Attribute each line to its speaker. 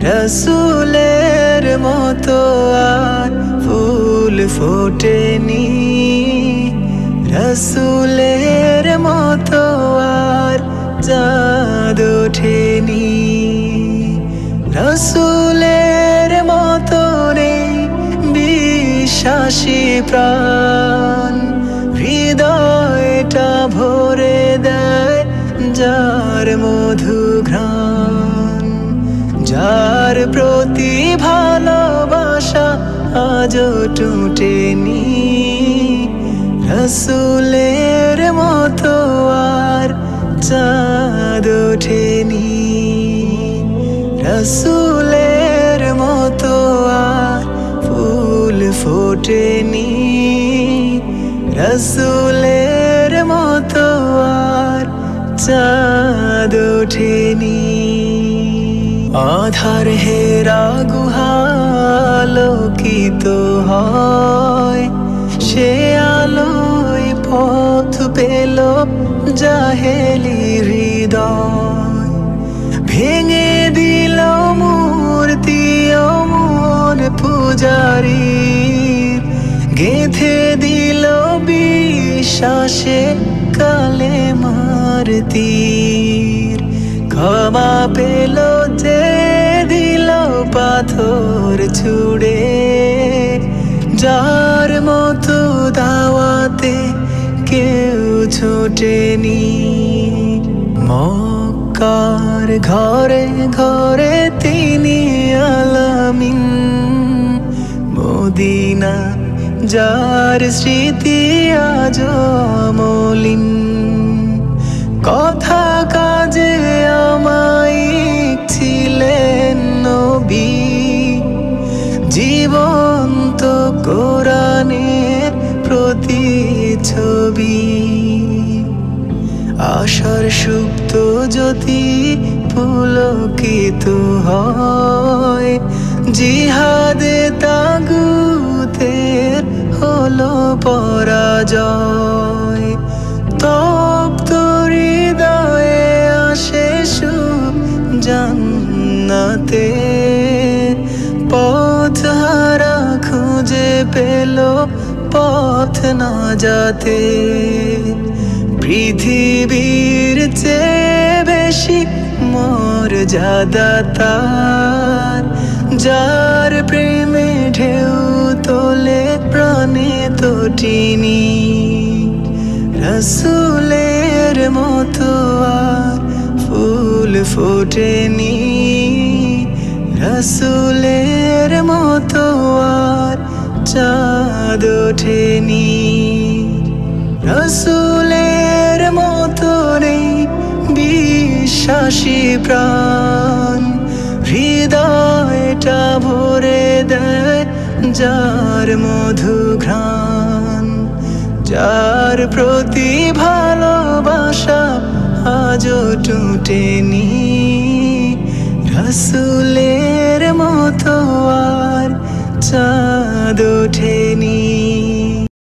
Speaker 1: রসুলের মতো আর ফুল ফোটেনি, রসুলের মতো আর চাঁদ ওঠেনি। রসুলের মতো নেই বিশ্বাসী প্রাণ, হৃদয়টা ভরে দেয় যার মধু ঘ্রাণ। যার প্রতি ভালোবাসা আজও টুটেনি, রসুলের মতো আর চাঁদ ওঠেনি। রসুলের মতো আর ফুল ফোটেনি, রসুলের মতো আর চাঁদ ওঠেনি। আধার হেরা গুহা আলোকিত হয়, সে আলোয় পথ পেল জাহেলি হৃদয়। ভেঙে দিল মূর্তি ও মন পূজারীর, গেঁথে দিল বিশ্বাসে কালেমার তীর। ক্ষমা পেল যে দিল পাথর ছুড়ে, যার মতো দাওয়াতে কেউ ছোটেনি। মক্কার ঘরে ঘরে তিনি আলামিন, মদিনা যার স্মৃতি আজ মলিন। কথা কাজে আমায়িক ছিলেন নবী, জীবন্ত কোরআনের প্রতিছবি। আশার সুপ্ত জ্যোতি পুলকিত হয়, জিহাদে তাগুতের হলো পরাজয়। তপ্ত হৃদয়ে আসে সুখ জান্নাতে, পথ হারা খুঁজে পেল পথ না যাতে। পৃথিবীর চেয়ে বেশি মর্যাদা তার, যার প্রেমে ঢেউ তোলে প্রাণে তটিনী। রসুলের মতো আর ফুল ফোটেনি, রসুলের মতো আর চাঁদ ওঠেনি। রসুলের মতো নেই বিশ্বাসী প্রাণ, হৃদয়টা ভরে দেয় যার মধু ঘ্রাণ। যার প্রতি ভালোবাসা আজও টুটেনি, রসুলের মতো আর চাঁদ ওঠেনি।